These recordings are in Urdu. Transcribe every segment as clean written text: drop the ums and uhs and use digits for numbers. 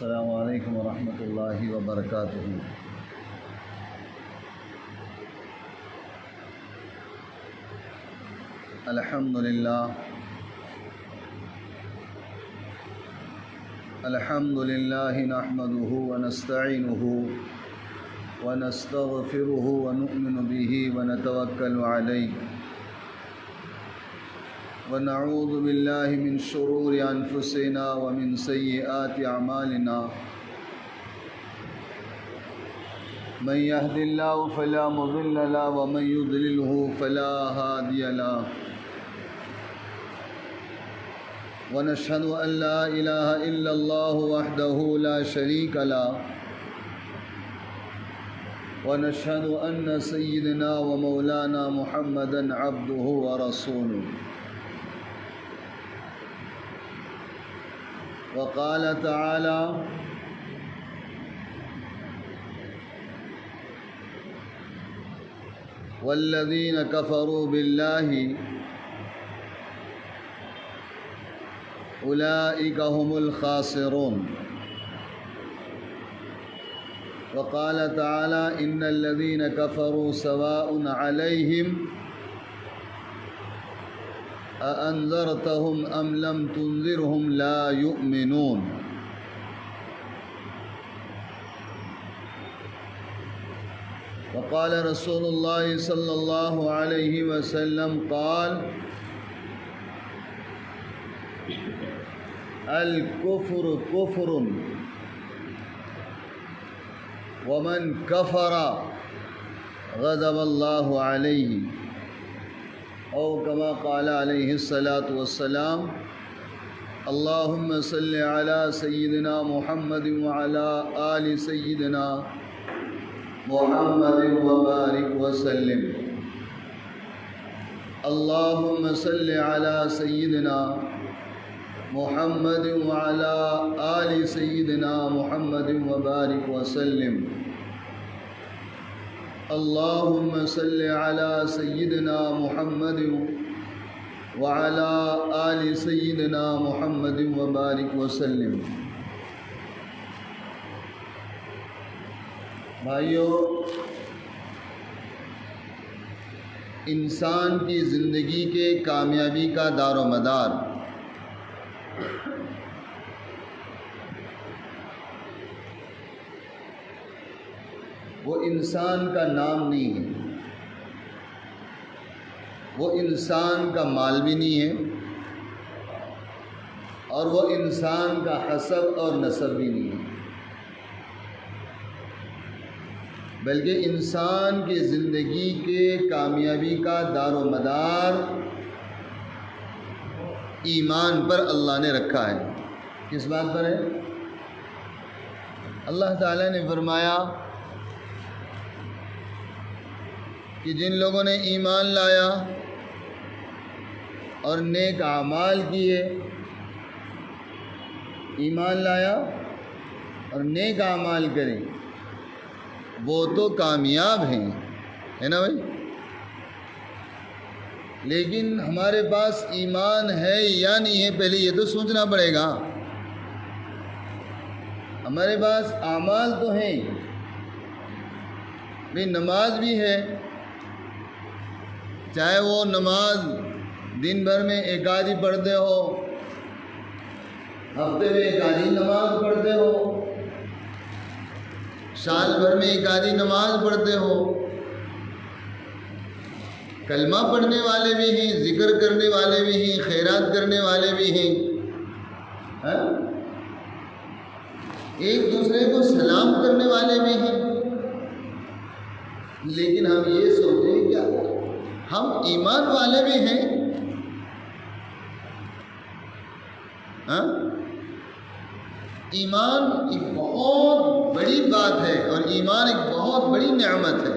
السلام علیکم ورحمۃ اللہ وبرکاتہ۔ الحمد للہ نحمده ونستعینه ونستغفره ونؤمن به ونتوکل علیہ ونعوذ باللہ من شرور انفسنا ومن سیئات اعمالنا من يهد الله فلا مضل له ومن يضلله فلا هادي له ونشهد أن لا إله إلا الله وحده لا شريك له ونشهد أن سيدنا ومولانا محمدا عبده ورسوله وقال تعالى والذين كفروا بالله أولئك هم الخاسرون وقال تعالى إن الذين كفروا سواء عليهم أأنذرتهم أم لم تنذرهم لا يؤمنون وقال رسول الله صلى الله عليه وسلم قال الكفر كفر ومن كفر غضب الله عليه او كما قال عليه الصلاة والسلام اللهم صل على سيدنا محمد وعلى آل سيدنا محمد وبارك وسلم اللهم صل على سيدنا محمد وعلى آل سيدنا محمد وبارك وسلم اللهم صل على سيدنا محمد وعلى آل سيدنا محمد وبارك وسلم۔ بھائیو، انسان کی زندگی کے کامیابی کا دار و مدار وہ انسان کا نام نہیں ہے، وہ انسان کا مال بھی نہیں ہے، اور وہ انسان کا حسب اور نسب بھی نہیں ہے، بلکہ انسان کی زندگی کے کامیابی کا دار و مدار ایمان پر اللہ نے رکھا ہے۔ کس بات پر ہے؟ اللہ تعالیٰ نے فرمایا کہ جن لوگوں نے ایمان لایا اور نیک اعمال کیے، ایمان لایا اور نیک اعمال کرے، وہ تو کامیاب ہیں، ہے نا بھائی؟ لیکن ہمارے پاس ایمان ہے یا نہیں ہے، پہلے یہ تو سوچنا پڑے گا۔ ہمارے پاس اعمال تو ہیں، بھی نماز بھی ہے، چاہے وہ نماز دن بھر میں ایک آدھی پڑھتے ہو، ہفتے میں ایک آدھی نماز پڑھتے ہو، سال بھر میں ایک آدھی نماز پڑھتے ہو، کلمہ پڑھنے والے بھی ہیں، ذکر کرنے والے بھی ہیں، خیرات کرنے والے بھی ہیں، ایک دوسرے کو سلام کرنے والے بھی ہیں، لیکن ہم یہ سوچیں کیا ہم ایمان والے بھی ہیں؟ ایمان ایک بہت بڑی بات ہے، اور ایمان ایک بہت بڑی نعمت ہے۔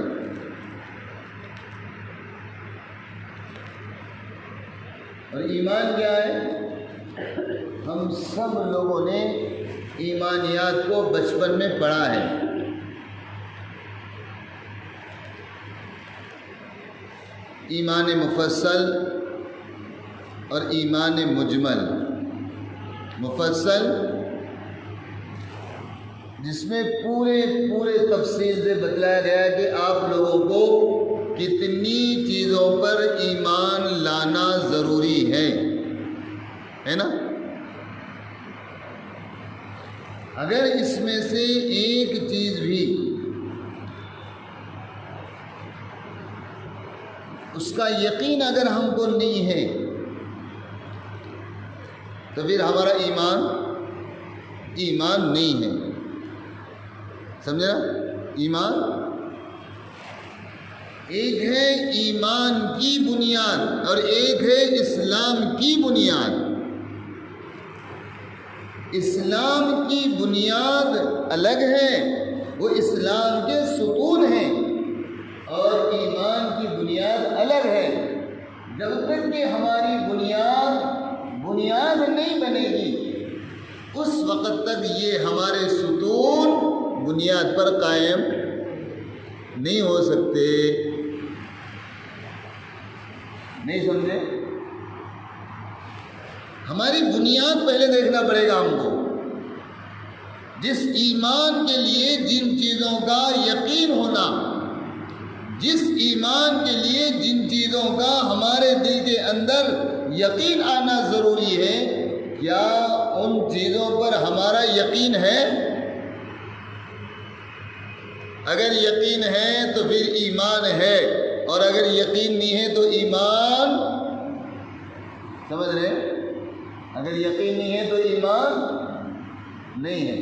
اور ایمان کیا ہے؟ ہم سب لوگوں نے ایمانیات کو بچپن میں پڑھا ہے۔ ایمان مفصل اور ایمان مجمل۔ مفصل جس میں پورے تفصیل سے بتلایا گیا ہے کہ آپ لوگوں کو کتنی چیزوں پر ایمان لانا ضروری ہے نا؟ اگر اس میں سے ایک چیز بھی اس کا یقین اگر ہم کو نہیں ہے تو پھر ہمارا ایمان نہیں ہے. سمجھے نا؟ ایمان ایک ہے ایمان کی بنیاد اور ایک ہے اسلام کی بنیاد. اسلام کی بنیاد الگ ہے، وہ اسلام کے ستون ہیں، اور ایمان کی بنیاد الگ ہے. جب تک کہ ہماری بنیاد نہیں بنے گی اس وقت تک یہ ہمارے ستون بنیاد پر قائم نہیں ہو سکتے. نہیں سمجھے؟ ہماری بنیاد پہلے دیکھنا پڑے گا ہم کو. جس ایمان کے لیے جن چیزوں کا یقین ہونا، جس ایمان کے لیے جن چیزوں کا ہمارے دل کے اندر یقین آنا ضروری ہے، کیا ان چیزوں پر ہمارا یقین ہے؟ اگر یقین ہے تو پھر ایمان ہے، اور اگر یقین نہیں ہے تو ایمان، سمجھ رہے ہیں؟ اگر یقین نہیں ہے تو ایمان نہیں ہے.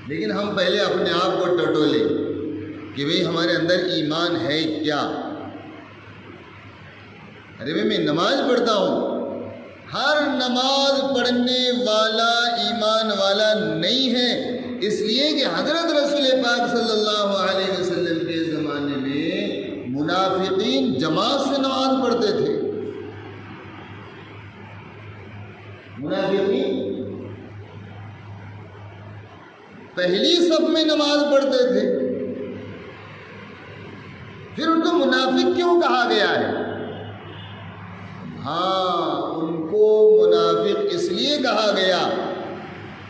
لیکن ہم پہلے اپنے آپ کو ٹٹولے کہ بھئی ہمارے اندر ایمان ہے کیا؟ ارے بھئی میں نماز پڑھتا ہوں، ہر نماز پڑھنے والا ایمان والا نہیں ہے، اس لیے کہ حضرت رسول پاک صلی اللہ علیہ وسلم کے زمانے میں منافقین جماعت سے نماز پڑھتے تھے. منافقین پہلی صف میں نماز پڑھتے تھے. پھر ان کو منافق کیوں کہا گیا ہے؟ ہاں، ان کو منافق اس لیے کہا گیا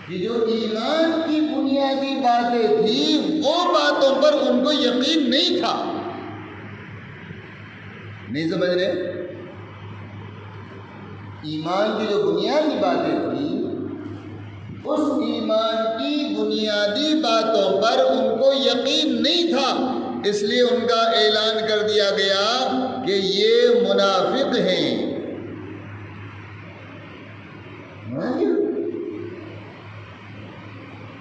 کہ جو ایمان کی بنیادی باتیں تھیں وہ باتوں پر ان کو یقین نہیں تھا. نہیں سمجھ رہے؟ ایمان کی جو بنیادی باتیں تھیں اس ایمان کی بنیادی باتوں پر ان کو یقین نہیں تھا، اس لیے ان کا اعلان کر دیا گیا کہ یہ منافق ہیں.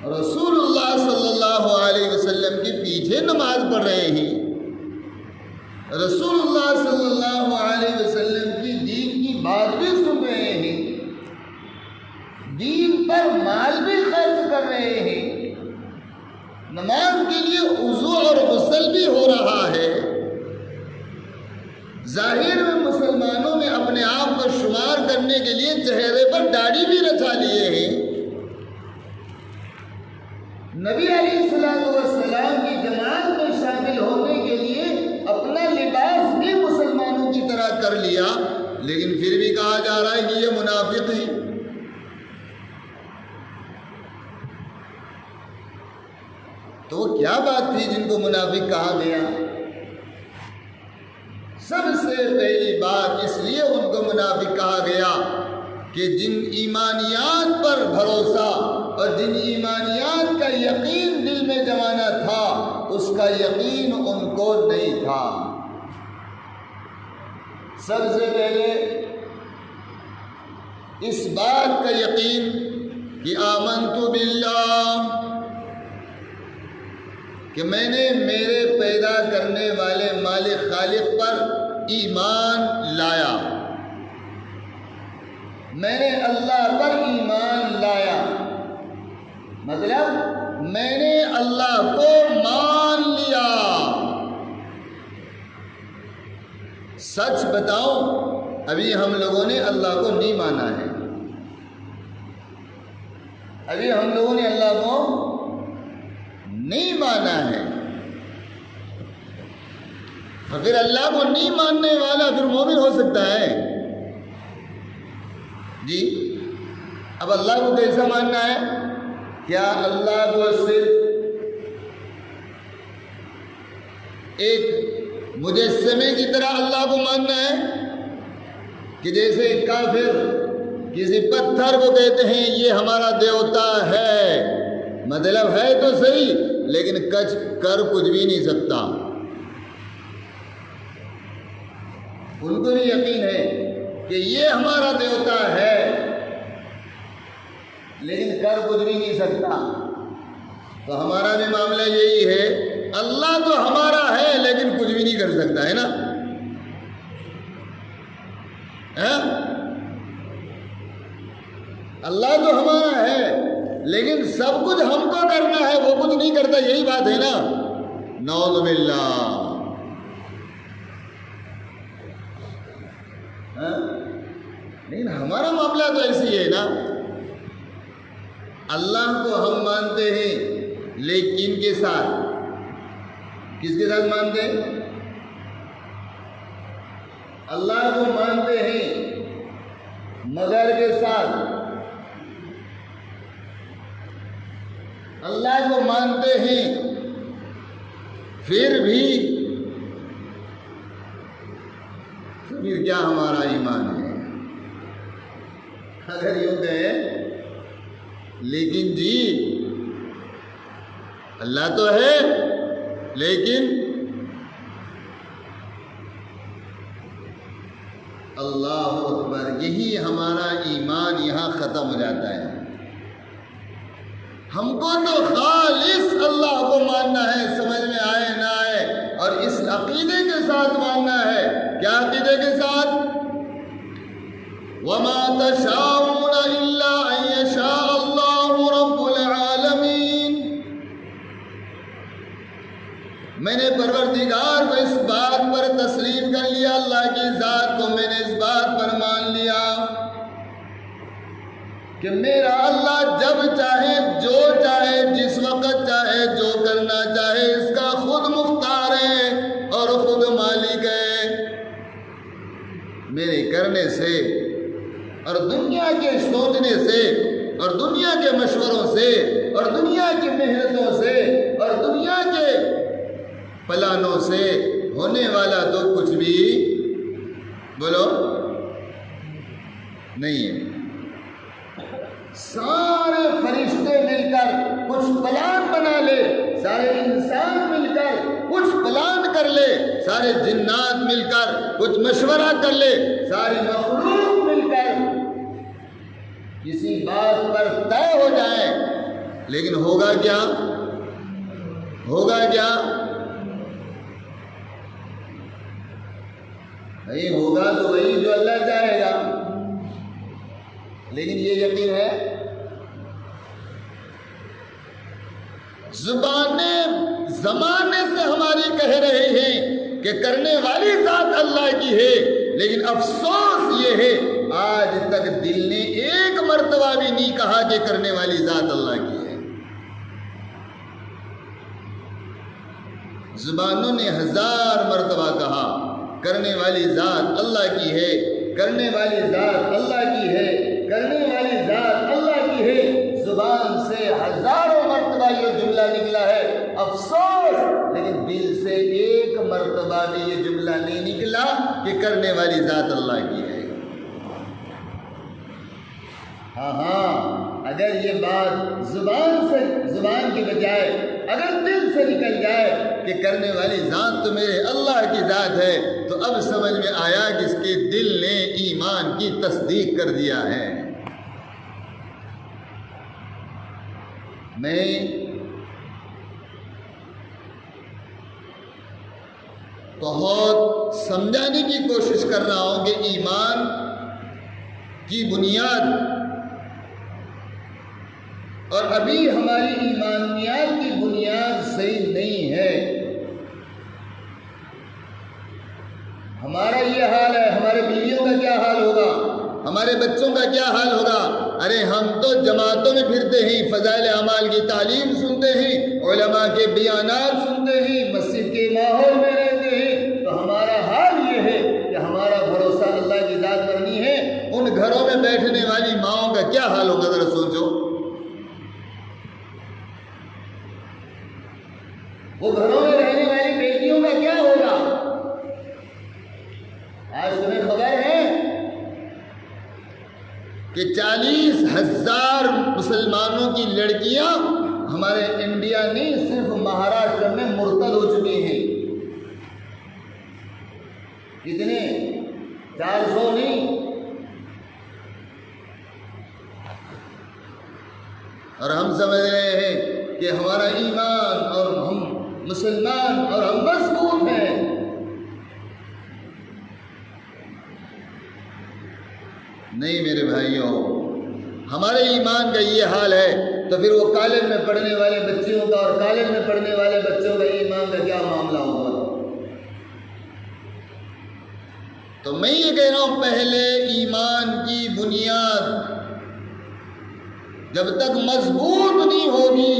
رسول اللہ صلی اللہ علیہ وسلم کے پیچھے نماز پڑھ رہے ہیں، رسول اللہ صلی اللہ علیہ وسلم کی دین کی بات بھی سن رہے ہیں، دین پر مال بھی خرچ کر رہے ہیں، نماز کے لیے وضو اور غسل بھی ہو رہا ہے. ظاہر میں مسلمانوں نے اپنے آپ کو شمار کرنے کے لیے چہرے پر داڑھی بھی رچا لیے ہیں. نبی علیہ السلام کی جماعت میں شامل ہونے کے لیے اپنا لباس بھی مسلمانوں کی طرح کر لیا، لیکن پھر بھی کہا جا رہا ہے کہ یہ منافق ہیں. تو وہ کیا بات تھی جن کو منافق کہا گیا؟ سب سے پہلی بات اس لیے ان کو منافق کہا گیا کہ جن ایمانیات پر بھروسہ اور جن ایمانیات کا یقین دل میں جمانا تھا اس کا یقین ان کو نہیں تھا. سب سے پہلے اس بات کا یقین کہ آمنت باللہ، کہ میں نے میرے پیدا کرنے والے مالک خالق پر ایمان لایا، میں نے اللہ پر ایمان لایا، مطلب میں نے اللہ کو مان لیا. سچ بتاؤں ابھی ہم لوگوں نے اللہ کو نہیں مانا ہے، ابھی ہم لوگوں نے اللہ کو نہیں مانا ہے. اور پھر اللہ کو نہیں ماننے والا پھر مومن ہو سکتا ہے؟ جی اب اللہ کو کیسا ماننا ہے؟ کیا اللہ کو صرف ایک مجسمے کی طرح اللہ کو ماننا ہے کہ جیسے کافر کسی پتھر کو کہتے ہیں یہ ہمارا دیوتا ہے، مطلب ہے تو صحیح لیکن کچھ کر کچھ بھی نہیں سکتا، ان کو بھی یقین ہے کہ یہ ہمارا دیوتا ہے لیکن کر کچھ بھی نہیں سکتا، تو ہمارا بھی معاملہ یہی ہے، اللہ تو ہمارا ہے لیکن کچھ بھی نہیں کر سکتا ہے نا، اللہ تو ہمارا ہے لیکن سب کچھ ہم کو کرنا ہے، وہ کچھ نہیں کرتا، یہی بات ہے نا، نعوذ باللہ۔ لیکن ہمارا معاملہ تو ایسی ہے نا، اللہ کو ہم مانتے ہیں لیکن کے ساتھ، کس کے ساتھ مانتے ہیں؟ اللہ کو مانتے ہیں مگر کے ساتھ، اللہ کو مانتے ہیں پھر کیا ہمارا ایمان ہے؟ اگر یوں کہیں لیکن جی اللہ تو ہے لیکن اللہ اکبر، یہی ہمارا ایمان یہاں ختم ہو جاتا ہے۔ ہم کو تو خالص اللہ کو ماننا ہے، سمجھ میں آئے نہ آئے، اور اس عقیدے کے ساتھ ماننا ہے۔ کیا عقیدے کے ساتھ؟ وَمَا تَشَاءُونَ إِلَّا أَن يَشَاءَ اللَّهُ رَبُّ الْعَالَمِينَ۔ میں نے پروردگار کو اس بات پر تسلیم کر لیا، اللہ کی ذات کو میں نے اس بات پر مان لیا کہ میرا اللہ جب چاہے، جو چاہے، جس وقت چاہے، جو کرنا چاہے، اس کا خود مختار ہے اور خود مالک ہے۔ میرے کرنے سے اور دنیا کے سوچنے سے اور دنیا کے مشوروں سے اور دنیا کی محنتوں سے اور دنیا کے پلانوں سے ہونے والا تو کچھ بھی بولو نہیں ہے۔ سارے فرشتے مل کر کچھ پلان بنا لے، سارے انسان مل کر کچھ پلان کر لے، سارے جنات مل کر کچھ مشورہ کر لے، ساری مخلوق مل کر کسی بات پر طے ہو جائے، لیکن ہوگا کیا؟ ہوگا کیا؟ نہیں ہوگا تو وہی جو اللہ چاہے گا، لیکن یہ یقین ہے زبانیں زمانے سے ہماری کہہ رہے ہیں کہ کرنے والی ذات اللہ کی ہے، لیکن افسوس یہ ہے آج تک دل نے ایک مرتبہ بھی نہیں کہا کہ کرنے والی ذات اللہ کی ہے۔ زبانوں نے 1000 مرتبہ کہا کرنے والی ذات اللہ کی ہے، کرنے والی ذات اللہ کی ہے، کرنے والی ذات اللہ کی ہے، زبان سے 1000 مرتبہ یہ جملہ نکلا ہے، افسوس لیکن دل سے ایک مرتبہ بھی یہ جملہ نہیں نکلا کہ کرنے والی ذات اللہ کی ہے۔ ہاں اگر یہ بات زبان کی بجائے اگر دل سے نکل جائے کہ کرنے والی ذات تو میرے اللہ کی ذات ہے، تو اب سمجھ میں آیا کہ اس کے دل نے ایمان کی تصدیق کر دیا ہے۔ میں بہت سمجھانے کی کوشش کر رہا ہوں کہ ایمان کی بنیاد، اور ابھی ہماری ایمانیات کی بنیاد صحیح نہیں ہے۔ ہمارا یہ حال ہے، ہمارے بیویوں کا کیا حال ہوگا، ہمارے بچوں کا کیا حال ہوگا؟ ارے ہم تو جماعتوں میں پھرتے ہیں، فضائل اعمال کی تعلیم سنتے ہیں، علماء کے بیانات سنتے ہیں، مسجد کے ماحول میں رہتے ہیں، تو ہمارا حال یہ ہے کہ ہمارا بھروسہ اللہ کی ذات پر نہیں ہے۔ ان گھروں میں بیٹھنے والی ماؤں کا کیا حال ہوگا ذرا سوچو۔ کہ 40,000 مسلمانوں کی لڑکیاں ہمارے انڈیا نہیں صرف مہاراشٹر میں مرتد ہو چکی ہیں. کتنے؟ 400 نہیں. اور ہم سمجھ رہے ہیں کہ ہمارا ایمان اور ہم مسلمان اور ہم مضبوط ہیں. نہیں میرے بھائیوں، ہمارے ایمان کا یہ حال ہے تو پھر وہ کالج میں پڑھنے والے بچیوں کا اور کالج میں پڑھنے والے بچوں کا ایمان کا کیا معاملہ ہوگا؟ تو میں یہ کہہ رہا ہوں، پہلے ایمان کی بنیاد جب تک مضبوط نہیں ہوگی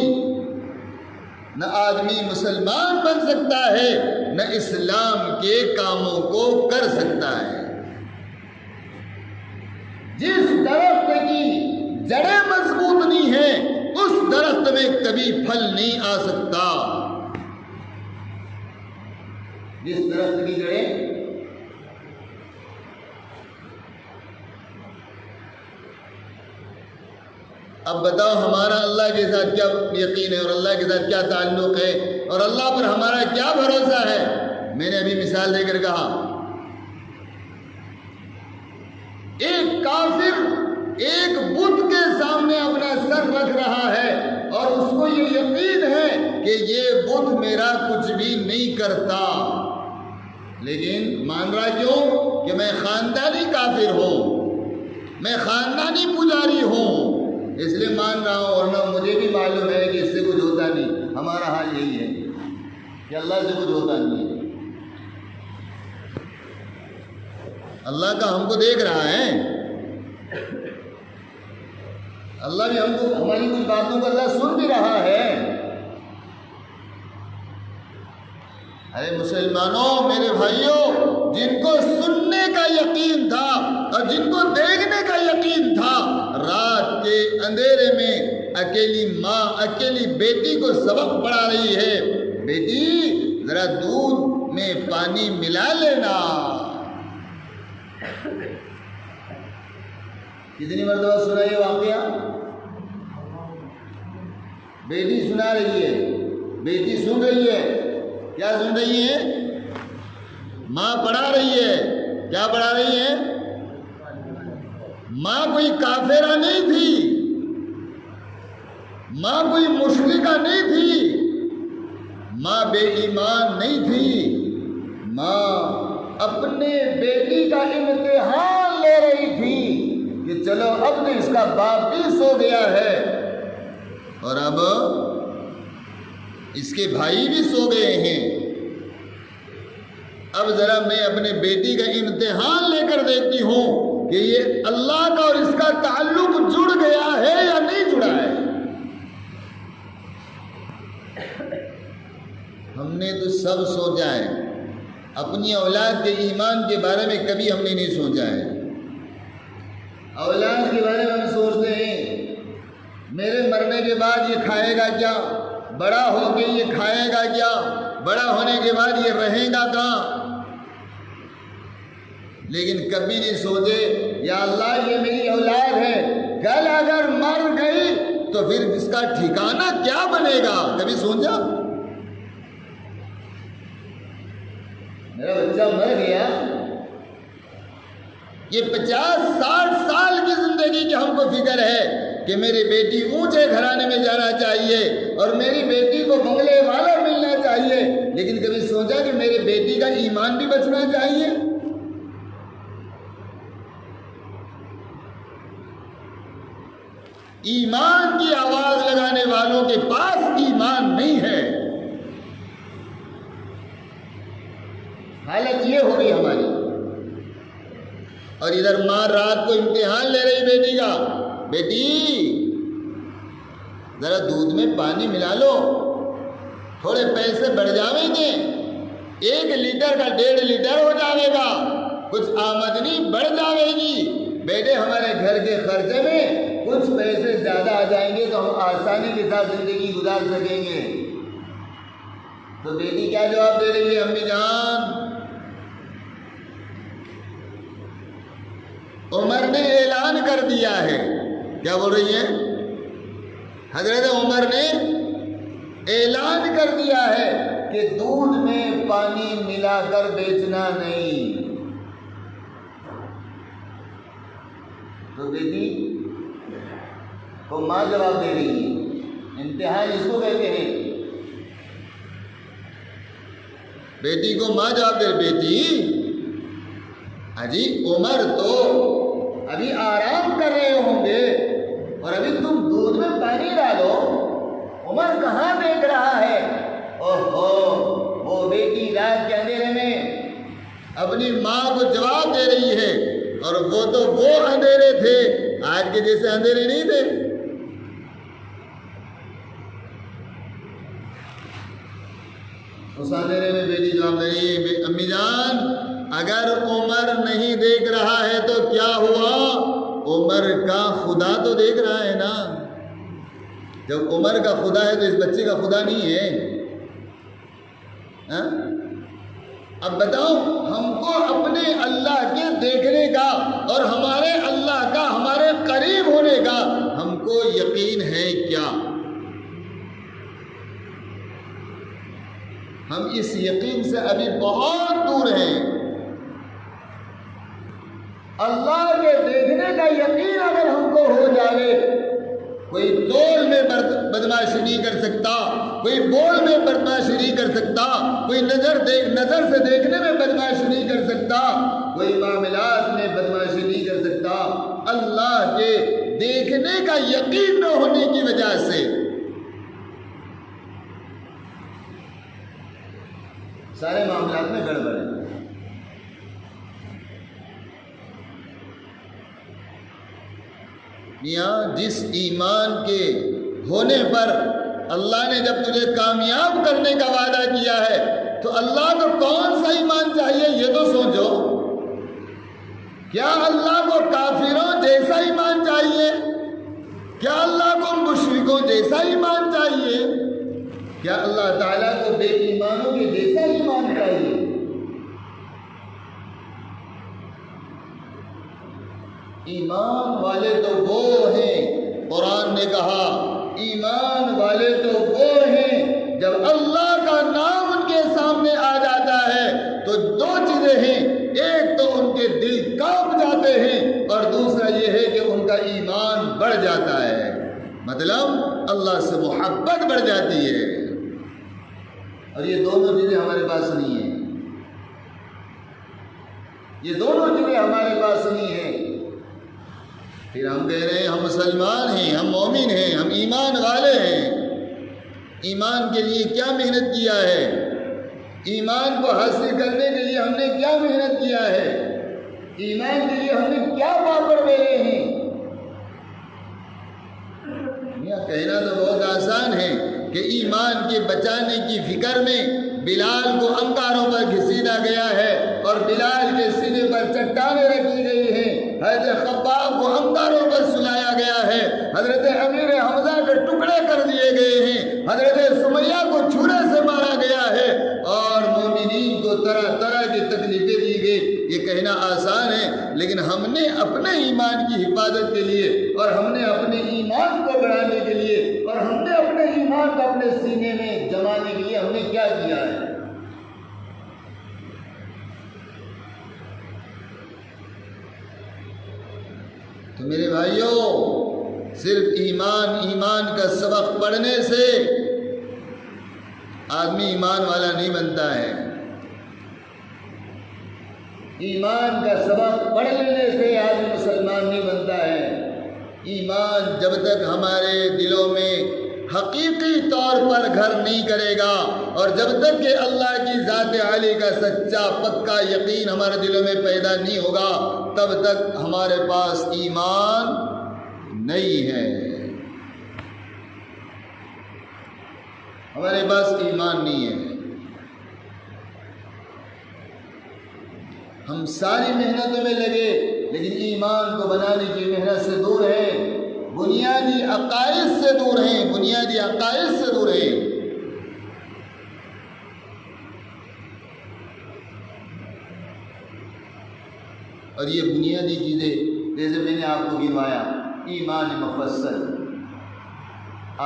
نہ آدمی مسلمان بن سکتا ہے نہ اسلام کے کاموں کو کر سکتا ہے. جس درخت کی جڑیں مضبوط نہیں ہیں اس درخت میں کبھی پھل نہیں آ سکتا. جس درخت کی جڑیں اب بتاؤ ہمارا اللہ کے ساتھ کیا یقین ہے اور اللہ کے ساتھ کیا تعلق ہے اور اللہ پر ہمارا کیا بھروسہ ہے. میں نے ابھی مثال دے کر کہا ایک کافر ایک بت کے سامنے اپنا سر رکھ رہا ہے اور اس کو یہ یقین ہے کہ یہ بت میرا کچھ بھی نہیں کرتا، لیکن مان رہا کیوں؟ کہ میں خاندانی کافر ہوں، میں خاندانی پجاری ہوں، اس لیے مان رہا ہوں. ورنہ مجھے بھی معلوم ہے کہ اس سے کچھ ہوتا نہیں. ہمارا حال یہی ہے کہ اللہ سے کچھ ہوتا نہیں ہے. اللہ کا ہم کو دیکھ رہا ہے، اللہ بھی ہم کو ہماری کچھ باتوں کو اللہ سن بھی رہا ہے. ارے مسلمانوں، میرے بھائیوں، جن کو سننے کا یقین تھا اور جن کو دیکھنے کا یقین تھا، رات کے اندھیرے میں اکیلی ماں اکیلی بیٹی کو سبق پڑھا رہی ہے، بیٹی ذرا دودھ میں پانی ملا لینا. کتنی مرتبہ سنا یہ واقعہ؟ بیٹی سنا رہی ہے، بیٹی سن رہی ہے. کیا سن رہی ہے؟ ماں پڑھا رہی ہے. کیا پڑھا رہی ہے؟ ماں کوئی کافرہ نہیں تھی، ماں کوئی مشرکہ نہیں تھی، ماں بے ایمان نہیں تھی. ماں اپنے بیٹی کا امتحان لے رہی تھی کہ چلو اب تو اس کا باپ بھی سو گیا ہے اور اب اس کے بھائی بھی سو گئے ہیں، اب ذرا میں اپنے بیٹی کا امتحان لے کر دیکھتی ہوں کہ یہ اللہ کا اور اس کا تعلق جڑ گیا ہے یا نہیں جڑا ہے. ہم نے تو سب سوچا ہے، اپنی اولاد کے ایمان کے بارے میں کبھی ہم نے نہیں سوچا ہے. اولاد کے بارے میں ہم سوچتے ہیں میرے مرنے کے بعد یہ کھائے گا کیا، بڑا ہو کے یہ کھائے گا کیا، بڑا ہونے کے بعد یہ رہے گا کہاں. لیکن کبھی نہیں سوچے یا اللہ یہ میری اولاد ہے، کل اگر مر گئی تو پھر اس کا ٹھکانہ کیا بنے گا. کبھی سوچا؟ میرا بچہ مر گیا، یہ 50-60 سال کی زندگی کی ہم کو فکر ہے کہ میری بیٹی اونچے گھرانے میں جانا چاہیے اور میری بیٹی کو بنگلے والا ملنا چاہیے، لیکن کبھی سوچا کہ میری بیٹی کا ایمان بھی بچنا چاہیے. ایمان کی آواز لگانے والوں کے پاس ایمان نہیں ہے. حالت یہ ہوگی ہماری. اور ادھر ماں رات کو امتحان لے رہی بیٹی کا، بیٹی ذرا دودھ میں پانی ملا لو، تھوڑے پیسے بڑھ جاویں گے، 1 لیٹر کا 1.5 لیٹر ہو جاوے گا، کچھ آمدنی بڑھ جاوے گی. بیٹے ہمارے گھر کے خرچے میں کچھ پیسے زیادہ آ جائیں گے تو ہم آسانی کے ساتھ زندگی گزار سکیں گے. تو بیٹی کیا جواب دے رہی ہے؟ امی جان، عمر نے اعلان کر کر دیا ہے. کیا بول رہی ہیں؟ حضرت عمر نے اعلان کر دیا ہے کہ دودھ میں پانی ملا کر بیچنا نہیں. تو بیٹی کو ماں جواب دے رہی ہے، امتحان اس کو کہتے ہیں. بیٹی کو ماں جواب دے رہی، بیٹی اجی عمر تو ابھی آرام کر رہے ہوں گے اور ابھی تم دودھ میں پانی ڈالو. عمر کہاں دیکھ رہا ہے؟ اوہو، وہ بیٹی رات کے اندھیرے میں اپنی ماں کو جواب دے رہی ہے، اور وہ تو وہ اندھیرے تھے، آج کے جیسے اندھیرے نہیں تھے. اس اندھیرے میں بیٹی جواب دے رہی ہے، امی جان اگر عمر نہیں دیکھ رہا ہے تو کیا ہوا؟ عمر کا خدا تو دیکھ رہا ہے نا. جب عمر کا خدا ہے تو اس بچے کا خدا نہیں ہے؟ اب بتاؤ، ہم کو اپنے اللہ کے دیکھنے کا اور ہمارے اللہ کا ہمارے قریب ہونے کا ہم کو یقین ہے کیا؟ ہم اس یقین سے ابھی بہت دور ہیں. اللہ کے دیکھنے کا یقین اگر ہم کو ہو جائے، کوئی تول میں بدماشی نہیں کر سکتا، کوئی بول میں بدماشی نہیں کر سکتا، کوئی نظر سے دیکھنے میں بدماشی نہیں کر سکتا، کوئی معاملات میں بدماشی نہیں کر سکتا. اللہ کے دیکھنے کا یقین نہ ہونے کی وجہ سے سارے معاملات میں گڑبڑ ہے. میاں، جس ایمان کے ہونے پر اللہ نے جب تجھے کامیاب کرنے کا وعدہ کیا ہے تو اللہ کو کون سا ایمان چاہیے یہ تو سوچو. کیا اللہ کو کافروں جیسا ایمان چاہیے؟ کیا اللہ کو مشرکوں جیسا ایمان چاہیے؟ کیا اللہ تعالیٰ کو بے ایمانوں کے جیسا ایمان چاہیے؟ ایمان والے تو وہ ہیں، قرآن نے کہا ایمان والے تو وہ ہیں جب اللہ کا نام ان کے سامنے آ جاتا ہے تو دو چیزیں ہیں، ایک تو ان کے دل کانپ جاتے ہیں اور دوسرا یہ ہے کہ ان کا ایمان بڑھ جاتا ہے. مطلب اللہ سے محبت بڑھ جاتی ہے. اور یہ دونوں چیزیں ہمارے پاس نہیں ہیں. یہ دونوں چیزیں ہمارے پاس نہیں ہیں. پھر ہم کہہ رہے ہیں ہم مسلمان ہیں، ہم مومن ہیں، ہم ایمان والے ہیں. ایمان کے لیے کیا محنت کیا ہے؟ ایمان کو حاصل کرنے کے لیے ہم نے کیا محنت کیا ہے؟ ایمان کے لیے ہم نے کیا پاپڑ بیلے ہیں؟ کہنا تو بہت آسان ہے کہ ایمان کے بچانے کی فکر میں بلال کو انگاروں پر گھسیٹا گیا ہے اور بلال کے سینے پر چٹانیں رکھی گئی ہیں. حضرت خباب کو انگاروں پر سلایا گیا ہے. حضرت امیر حمزہ کے ٹکڑے کر دیے گئے ہیں. حضرت سمیہ کو چھرے سے مارا گیا ہے اور مومنین کو طرح طرح کی تکلیفیں دی گئی. یہ کہنا آسان ہے، لیکن ہم نے اپنے ایمان کی حفاظت کے لیے اور ہم نے اپنے ایمان کو بڑھانے کے لیے اور ہم نے اپنے ایمان کو اپنے سینے میں جمانے کے لیے ہم نے کیا کیا ہے؟ تو میرے بھائیوں، صرف ایمان کا سبق پڑھنے سے آدمی ایمان والا نہیں بنتا ہے. ایمان کا سبق پڑھ لینے سے آدمی مسلمان نہیں بنتا ہے. ایمان جب تک ہمارے دلوں میں حقیقی طور پر گھر نہیں کرے گا اور جب تک کہ اللہ کی ذات عالی کا سچا پکا یقین ہمارے دلوں میں پیدا نہیں ہوگا تب تک ہمارے پاس ایمان نہیں ہے. ہمارے پاس ایمان نہیں ہے. ہم ساری محنتوں میں لگے لیکن ایمان کو بنانے کی محنت سے دور ہیں. بنیادی عقائد سے دور ہیں. بنیادی عقائد سے دور ہیں. اور یہ بنیادی چیزیں جیسے میں نے آپ کو گنوایا، ایمان مفصل،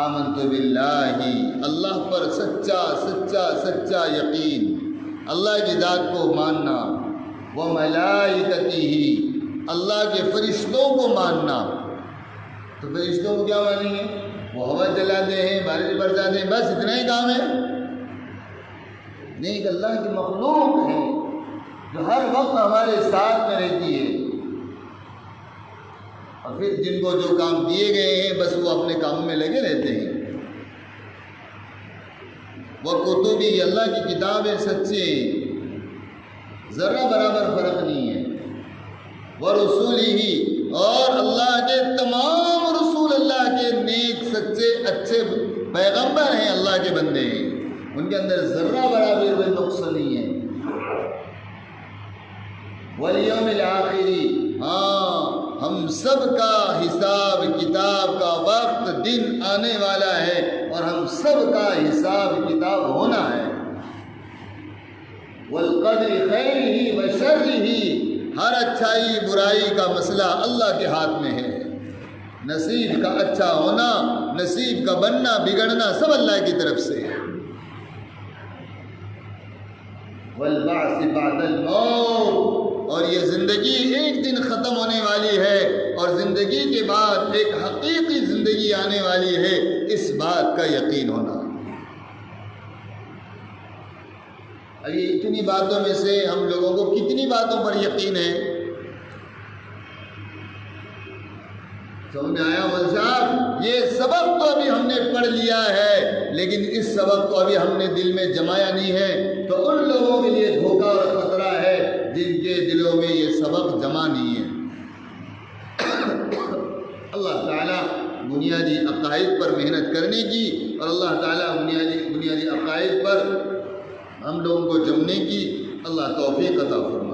آمنت باللہ، اللہ پر سچا سچا سچا یقین، اللہ کی ذات کو ماننا، وملائکتہ، اللہ کے فرشتوں کو ماننا۔ تو فرشتوں کو کیا مانیں گے؟ وہ ہوا چلاتے ہیں، بارش برساتے ہیں، بس اتنا ہی کام ہے؟ نہیں، ایک اللہ کی مخلوق ہے جو ہر وقت ہمارے ساتھ میں رہتی ہے، اور پھر جن کو جو کام دیے گئے ہیں بس وہ اپنے کاموں میں لگے رہتے ہیں۔ وہ کتبی، اللہ کی کتابیں سچے، ذرہ برابر فرق نہیں ہے۔ وہ رسولی، اور اللہ کے تمام رسول اللہ کے نیک سچے اچھے پیغمبر ہیں، اللہ کے بندے ہیں، ان کے اندر ذرہ برابر کوئی نقص نہیں ہے۔ والیوم الآخری، ہاں ہم سب کا حساب کتاب کا وقت دن آنے والا ہے، اور ہم سب کا حساب کتاب ہونا ہے۔ والقدر خیرہ وشرہ، ہر اچھائی برائی کا مسئلہ اللہ کے ہاتھ میں ہے۔ نصیب کا اچھا ہونا، نصیب کا بننا بگڑنا سب اللہ کی طرف سے ہے۔ والبعث بعد الموت، اور یہ زندگی ایک دن ختم ہونے والی ہے، اور زندگی کے بعد ایک حقیقی زندگی آنے والی ہے، اس بات کا یقین ہونا۔ اب یہ اتنی باتوں میں سے ہم لوگوں کو کتنی باتوں پر یقین ہے؟ سمجھ میں آیا مول صاحب؟ یہ سبق تو ابھی ہم نے پڑھ لیا ہے، لیکن اس سبق کو ابھی ہم نے دل میں جمایا نہیں ہے، تو ان لوگوں کے لیے دھوکہ اور خطرہ ہے جن کے دلوں میں یہ سبق جمع نہیں ہے۔ اللہ تعالیٰ بنیادی عقائد پر محنت کرنے کی، اور اللہ تعالیٰ بنیادی عقائد پر ہم لوگوں کو جمنے کی اللہ توفیق عطا فرمائے۔